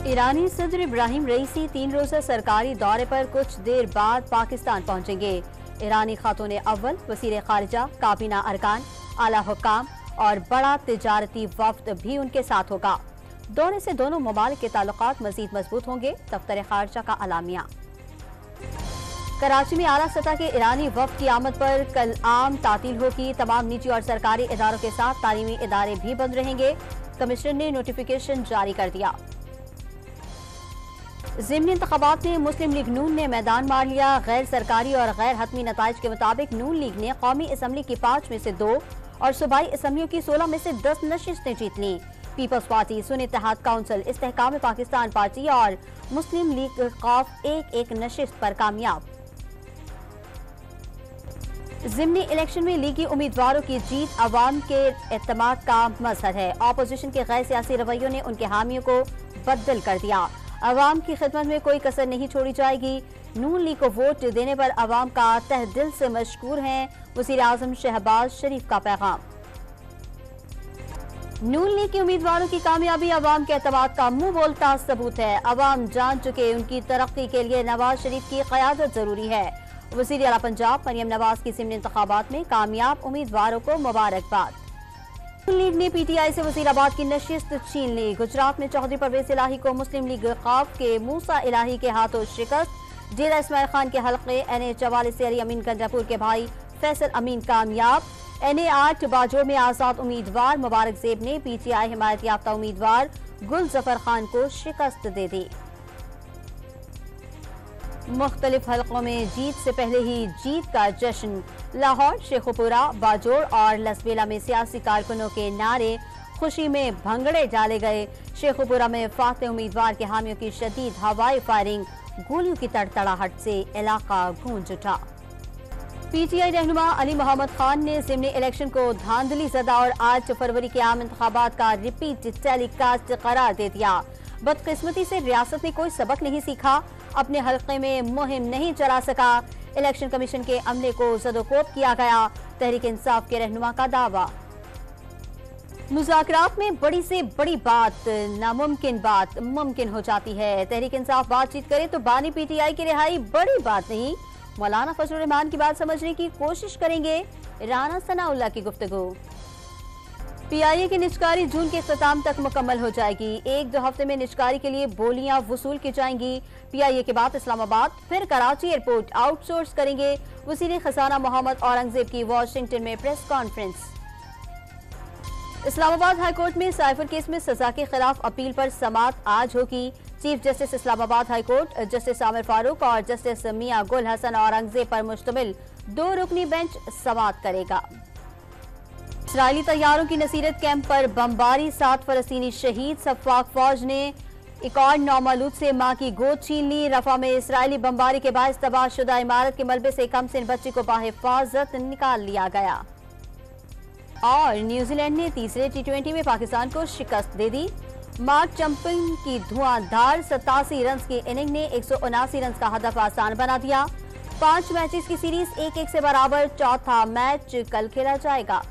ईरानी सदर इब्राहिम रईसी 3 रोज़ा सरकारी दौरे पर कुछ देर बाद पाकिस्तान पहुंचेंगे। ईरानी खातून अव्वल, वज़ीर खारिजा, काबीना अरकान, आला हुक्काम और बड़ा तिजारती वफ्द भी उनके साथ होगा। दौरे से दोनों ममालिक के ताल्लुकात मजीद मजबूत होंगे, दफ्तर खारिजा का अलामिया। कराची में आला सतह के ईरानी वफ्द की आमद पर कल आम तातील होगी। तमाम निजी और सरकारी इदारों के साथ तालीमी इदारे भी बंद रहेंगे। कमिश्नर ने नोटिफिकेशन जारी कर दिया। ज़िमनी इंतखाबात में मुस्लिम लीग नून ने मैदान मार लिया। गैर सरकारी और गैर हतमी नताइज के मुताबिक नून लीग ने कौमी असम्बली की 5 में से 2 और सूबाई असम्बलियों की 16 में से 10 नशिस्तें जीत लीं। Peoples Party, Sunni Ittehad Council, Istehkam Pakistan Party और मुस्लिम लीग खौफ एक नशिस्त पर कामयाब। ज़िमनी इलेक्शन में लीगी उम्मीदवारों की जीत अवाम के एतमाद का मजहर है। अपोजिशन के गैर सियासी रवैयों ने उनके हामियों को बदल कर दिया। अवाम की खिदमत में कोई कसर नहीं छोड़ी जाएगी। नून लीग को वोट देने पर अवाम का तह दिल से मशकूर हैं, वज़ीर आज़म शहबाज शरीफ का पैगाम। नून लीग के उम्मीदवारों की कामयाबी अवाम के एतमाद का मुंह बोलता सबूत है। अवाम जान चुके उनकी तरक्की के लिए नवाज शरीफ की क़यादत जरूरी है। वज़ीर आला पंजाब मरियम नवाज की ज़िमनी इंतखाबात में कामयाब उम्मीदवारों को मुबारकबाद। नून लीग ने पीटीआई से वज़ीराबाद की नशिस्त छीन ली। गुजरात में चौधरी परवेज इलाही को मुस्लिम लीग खौफ के मूसा इलाही के हाथों शिकस्त। डेरा इस्माइल खान के हल्के NA 44 से अली अमीन गंजापुर के भाई फैसल अमीन कामयाब। NA 8 बाजोड़ में आजाद उम्मीदवार मुबारक ज़ेब ने पीटीआई हिमायत याफ्ता उम्मीदवार गुल जफर खान को शिकस्त दे दी। मुख्तलिफ हलकों में जीत से पहले ही जीत का जश्न। लाहौर, शेखुपुरा, बाजोड़ और लसबेला में सियासी कारकुनों के नारे, खुशी में भंगड़े डाले गए। शेखुपुरा में फाते उम्मीदवार के हामियों की शदीद हवाई फायरिंग, गोलियों की तड़तड़ाहट से इलाका गूंज उठा। पीटीआई रहनुमा अली मोहम्मद खान ने ज़िमनी इलेक्शन को धांधली ज़दा और 8 फरवरी के आम इंतखाबात का रिपीट टेलीकास्ट करार दे दिया। बदकिस्मती से रियासत ने कोई सबक नहीं सीखा, अपने हल्के में मुहिम नहीं चला सका। इलेक्शन कमीशन के अमले को ज़दोकोब किया गया, तहरीक इंसाफ के रहनुमा का दावा। मुज़ाकरात में बड़ी से बड़ी बात, नामुमकिन बात मुमकिन हो जाती है। तहरीक इंसाफ बातचीत करे तो बानी पीटीआई की रिहाई बड़ी बात नहीं। मौलाना फजलुर रहमान की बात समझने की कोशिश करेंगे, राना सनाउल्लाह की गुफ्तगू। पीआईए की निजकारी जून के इख्तिताम तक मुकम्मल हो जाएगी। 1-2 हफ्ते में निजकारी के लिए बोलियां वसूल की जाएंगी। पीआईए के बाद इस्लामाबाद, फिर कराची एयरपोर्ट आउटसोर्स करेंगे। वज़ीर खजाना मोहम्मद औरंगजेब की वाशिंगटन में प्रेस कॉन्फ्रेंस। इस्लामाबाद हाईकोर्ट में साइफर केस में सजा के खिलाफ अपील पर समाअत आज होगी। Chief justice Islamabad high court justice Aamir Farooq और जस्टिस मियां गुल हसन औरंगजेब पर मुश्तमिल 2 रुकनी बेंच समाअत करेगा। इसराइली तैयारों की नसीरत कैंप पर बमबारी, 7 फलस्तीनी शहीद। सफाक फौज ने एक और नौमालूद से मां की गोद छीन ली। रफा में इसराइली बमबारी के बायस तबाह शुदा इमारत के मलबे से कम सिन बच्ची को बाहिफाजत निकाल लिया गया। और न्यूजीलैंड ने तीसरे T20 में पाकिस्तान को शिकस्त दे दी। मार्क चंपिंग की धुआंधार 87 रन की इनिंग ने 179 रन का हदफ आसान बना दिया। 5 मैचेस की सीरीज 1-1 से बराबर। चौथा मैच कल खेला जाएगा।